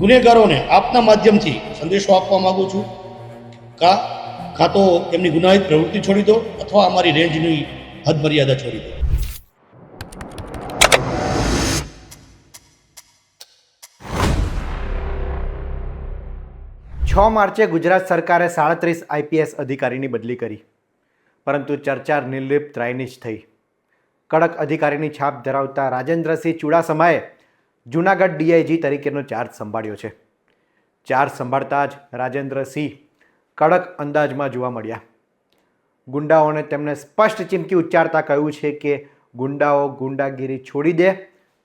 ગુનેગારોને આપના માધ્યમથી સંદેશો આપવા માંગુ છું કાં તો એમની ગુનાહિત પ્રવૃત્તિ છોડી દો અથવા અમારી રેન્જની હદ મર્યાદા છોડી દો. 6 માર્ચે ગુજરાત સરકારે 37 આઈપીએસ અધિકારીની બદલી કરી, પરંતુ ચર્ચા નિર્લિપ્ત રાયની જ થઈ. કડક અધિકારીની છાપ ધરાવતા રાજેન્દ્રસિંહ ચુડાસમાએ જૂનાગઢ ડીઆઈજી તરીકેનો ચાર્જ સંભાળ્યો છે. ચાર્જ સંભાળતા જ રાજેન્દ્રસિંહ કડક અંદાજમાં જોવા મળ્યા. ગુંડાઓને તેમને સ્પષ્ટ ચીમકી ઉચ્ચારતા કહ્યું છે કે ગુંડાઓ ગુંડાગીરી છોડી દે,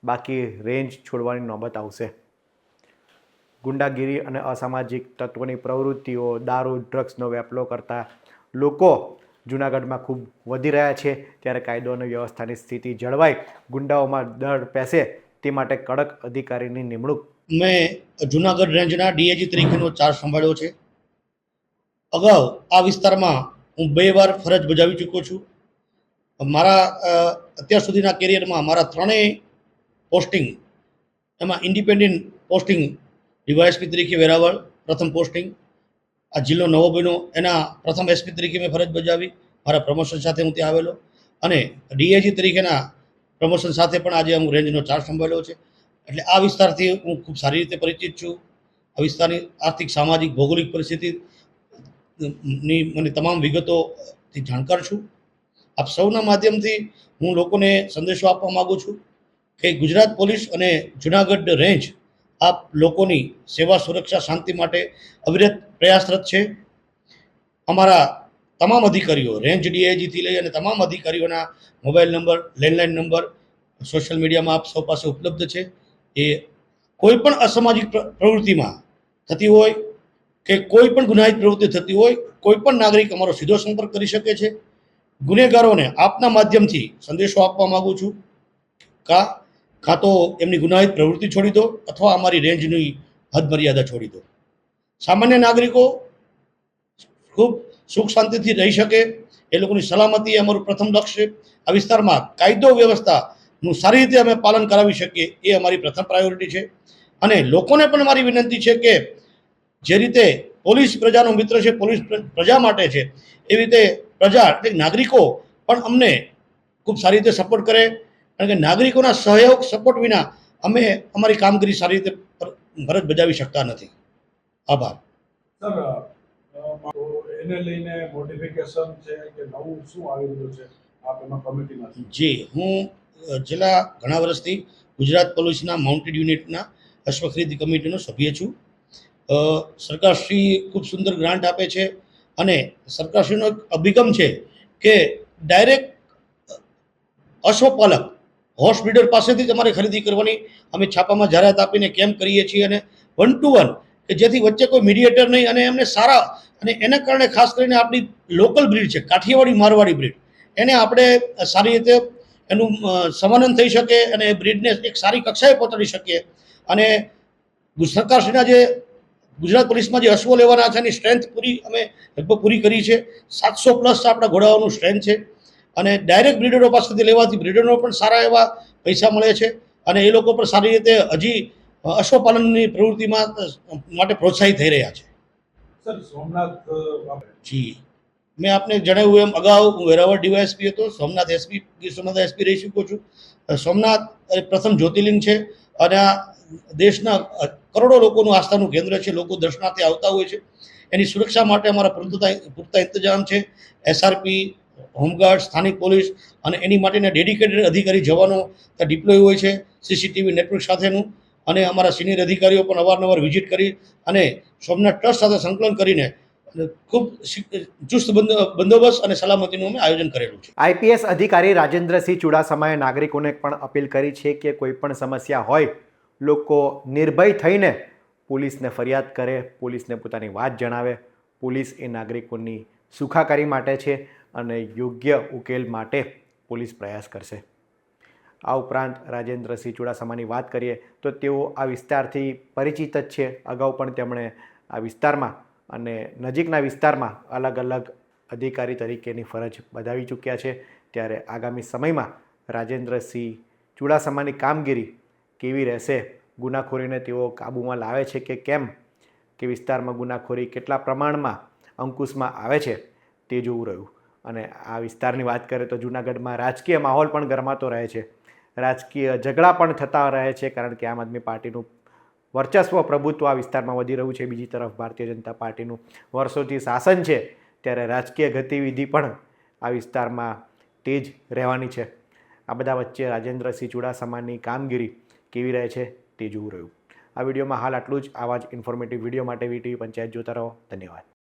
બાકી રેન્જ છોડવાની નોબત આવશે. ગુંડાગીરી અને અસામાજિક તત્વોની પ્રવૃત્તિઓ, દારૂ ડ્રગ્સનો વેપલો કરતા લોકો જૂનાગઢમાં ખૂબ વધી રહ્યા છે. ત્યારે કાયદો અને વ્યવસ્થાની સ્થિતિ જળવાય, ગુંડાઓમાં ડર પેસે તે માટે કડક અધિકારીની નિમણૂક. મેં જૂનાગઢ રેન્જના ડીએજી તરીકેનો ચાર્જ સંભાળ્યો છે. અગાઉ આ વિસ્તારમાં હું 2 વાર ફરજ બજાવી ચૂક્યો છું. મારા અત્યાર સુધીના કેરિયરમાં મારા 3 પોસ્ટિંગ, એમાં ઇન્ડિપેન્ડન્ટ પોસ્ટિંગ ડીવાયએસપી તરીકે વેરાવળ પ્રથમ પોસ્ટિંગ, આ જિલ્લો નવો બન્યો એના પ્રથમ એસપી તરીકે મેં ફરજ બજાવી. મારા પ્રમોશન સાથે હું ત્યાં આવેલો અને ડીએજી તરીકેના પ્રમોશન સાથે પણ આજે હું રેન્જનો ચાર્જ સંભાળ્યો છે. એટલે આ વિસ્તારથી હું ખૂબ સારી રીતે પરિચિત છું. આ વિસ્તારની આર્થિક, સામાજિક, ભૌગોલિક પરિસ્થિતિની મને તમામ વિગતોથી જાણકાર છું. આપ સૌના માધ્યમથી હું લોકોને સંદેશો આપવા માગું છું કે ગુજરાત પોલીસ અને જૂનાગઢ રેન્જ આપ લોકોની સેવા, સુરક્ષા, શાંતિ માટે અવિરત પ્રયાસરત છે. અમારા તમામ અધિકારીઓ, રેન્જ ડીઆઈજીથી લઈ અને તમામ અધિકારીઓના mobile number, landline number social મીડિયામાં આપ સૌ પાસે ઉપલબ્ધ છે. એ કોઈ પણ અસામાજિક પ્રવૃત્તિમાં થતી હોય કે કોઈ પણ ગુનાહિત પ્રવૃત્તિ થતી હોય, કોઈ પણ નાગરિક અમારો સીધો સંપર્ક કરી શકે છે. ગુનેગારોને આપના માધ્યમથી સંદેશો આપવા માગું છું કાં તો એમની ગુનાહિત પ્રવૃત્તિ છોડી દો અથવા અમારી રેન્જની હદ મર્યાદા છોડી દો. સામાન્ય નાગરિકો ખૂબ સુખ શાંતિથી રહી શકે, એ લોકોની સલામતી એ અમારું પ્રથમ લક્ષ્ય છે. આ વિસ્તારમાં કાયદો વ્યવસ્થાનું સારી રીતે અમે પાલન કરાવી શકીએ એ અમારી પ્રથમ પ્રાયોરિટી છે. અને લોકોને પણ મારી વિનંતી છે કે જે રીતે પોલીસ પ્રજાનો મિત્ર છે, પોલીસ પ્રજા માટે છે, એવી રીતે પ્રજા એટલે નાગરિકો પણ અમને ખૂબ સારી રીતે સપોર્ટ કરે. કારણ કે નાગરિકોના સહયોગ, સપોર્ટ વિના અમે અમારી કામગીરી સારી રીતે ફરજ બજાવી શકતા નથી. આભાર. સર, તો એને લઈને મોડિફિકેશન છે કે નવું શું આવી રહ્યું છે આપ એમાં કમિટીમાં? જી, હું છેલ્લા ઘણા વર્ષથી ગુજરાત પોલીસના માઉન્ટેડ યુનિટના અશ્વ ખરીદી કમિટીનો સભ્ય છું. સરકારશ્રી ખૂબ સુંદર ગ્રાન્ટ આપે છે અને સરકારશ્રીનો એક અભિગમ છે કે ડાયરેક્ટ અશ્વપાલક, હોર્સ બ્રીડર પાસેથી જ અમારે ખરીદી કરવાની. અમે છાપામાં જાહેરાત આપીને કેમ્પ કરીએ છીએ અને 1 to 1 કે જેથી વચ્ચે કોઈ મીડિયેટર નહીં અને એમને સારા, અને એના કારણે ખાસ કરીને આપણી લોકલ બ્રીડ છે, કાઠિયાવાડી મારવાડી બ્રીડ, એને આપણે સારી રીતે એનું સમાનન થઈ શકે અને એ બ્રીડને એક સારી કક્ષાએ પહોંચાડી શકીએ. અને સરકારશ્રીના જે ગુજરાત પોલીસમાં જે અશ્વો લેવાના છે એની સ્ટ્રેન્થ અમે લગભગ પૂરી કરી છે. 700+ આપણા ઘોડાઓનું સ્ટ્રેન્થ છે અને ડાયરેક્ટ બ્રીડરો પાસેથી લેવાથી બ્રીડરનો પણ સારા એવા પૈસા મળે છે અને એ લોકો પણ સારી રીતે હજી અશ્વપાલનની પ્રવૃત્તિમાં માટે પ્રોત્સાહિત થઈ રહ્યા છે. સર, સોમનાથ જી, મેં આપને જણાવ્યું એમ અગાઉ હું વેરાવળ ડીવાયએસપી હતો, સોમનાથ એસપી, ગીર સોમનાથ એસપી રહી ચૂક્યો છું. સોમનાથ એ પ્રથમ જ્યોતિર્લિંગ છે અને આ દેશના કરોડો લોકોનું આસ્થાનું કેન્દ્ર છે. લોકો દર્શનાર્થે આવતા હોય છે. એની સુરક્ષા માટે અમારા પૂરતા ઇંતજામ છે. એસઆરપી, હોમગાર્ડ, સ્થાનિક પોલીસ અને એની માટેના ડેડિકેટેડ અધિકારી જવાનો ત્યાં ડિપ્લોય હોય છે, સીસીટીવી નેટવર્ક સાથેનું. અને અમારા સિનિયર અધિકારીઓ પણ અવારનવાર વિઝિટ કરી અને સોમનાથ ટ્રસ્ટ સાથે સંકલન કરીને ખૂબ ચુસ્ત બંદોબસ્ત અને સલામતીનું અમે આયોજન કરેલું છે. આઈપીએસ અધિકારી રાજેન્દ્રસિંહ ચુડાસમાએ નાગરિકોને પણ અપીલ કરી છે કે કોઈ પણ સમસ્યા હોય, લોકો નિર્ભય થઈને પોલીસને ફરિયાદ કરે, પોલીસને પોતાની વાત જણાવે. પોલીસ એ નાગરિકોની સુખાકારી માટે છે અને યોગ્ય ઉકેલ માટે પોલીસ પ્રયાસ કરશે. આ ઉપરાંત રાજેન્દ્રસિંહ ચુડાસમાની વાત કરીએ તો તેઓ આ વિસ્તારથી પરિચિત જ છે. અગાઉ પણ તેમણે આ વિસ્તારમાં અને નજીકના વિસ્તારમાં અલગ અલગ અધિકારી તરીકેની ફરજ બજાવી ચૂક્યા છે. ત્યારે આગામી સમયમાં રાજેન્દ્રસિંહ ચુડાસમાની કામગીરી કેવી રહેશે, ગુનાખોરીને તેઓ કાબૂમાં લાવે છે કે કેમ, કે વિસ્તારમાં ગુનાખોરી કેટલા પ્રમાણમાં અંકુશમાં આવે છે તે જોવું રહ્યું. અને આ વિસ્તારની વાત કરીએ તો જૂનાગઢમાં રાજકીય માહોલ પણ ગરમાતો રહે છે, રાજકીય ઝઘડા પણ થતા રહે છે, કારણ કે આમ આદમી પાર્ટીનું વર્ચસ્વ પ્રભુત્વ આ વિસ્તારમાં વધી રહ્યું છે. બીજી તરફ ભારતીય જનતા પાર્ટીનું વર્ષોથી શાસન છે, ત્યારે રાજકીય ગતિવિધિ પણ આ વિસ્તારમાં તેજ રહેવાની છે. આ બધા વચ્ચે રાજેન્દ્રસિંહ ચુડાસમાની કામગીરી કેવી રહે છે તે જોવું રહ્યું. આ વિડીયોમાં હાલ આટલું જ. આવા જ ઇન્ફોર્મેટિવ વિડીયો માટે વીટીવી પંચાયત જોતા રહો. ધન્યવાદ.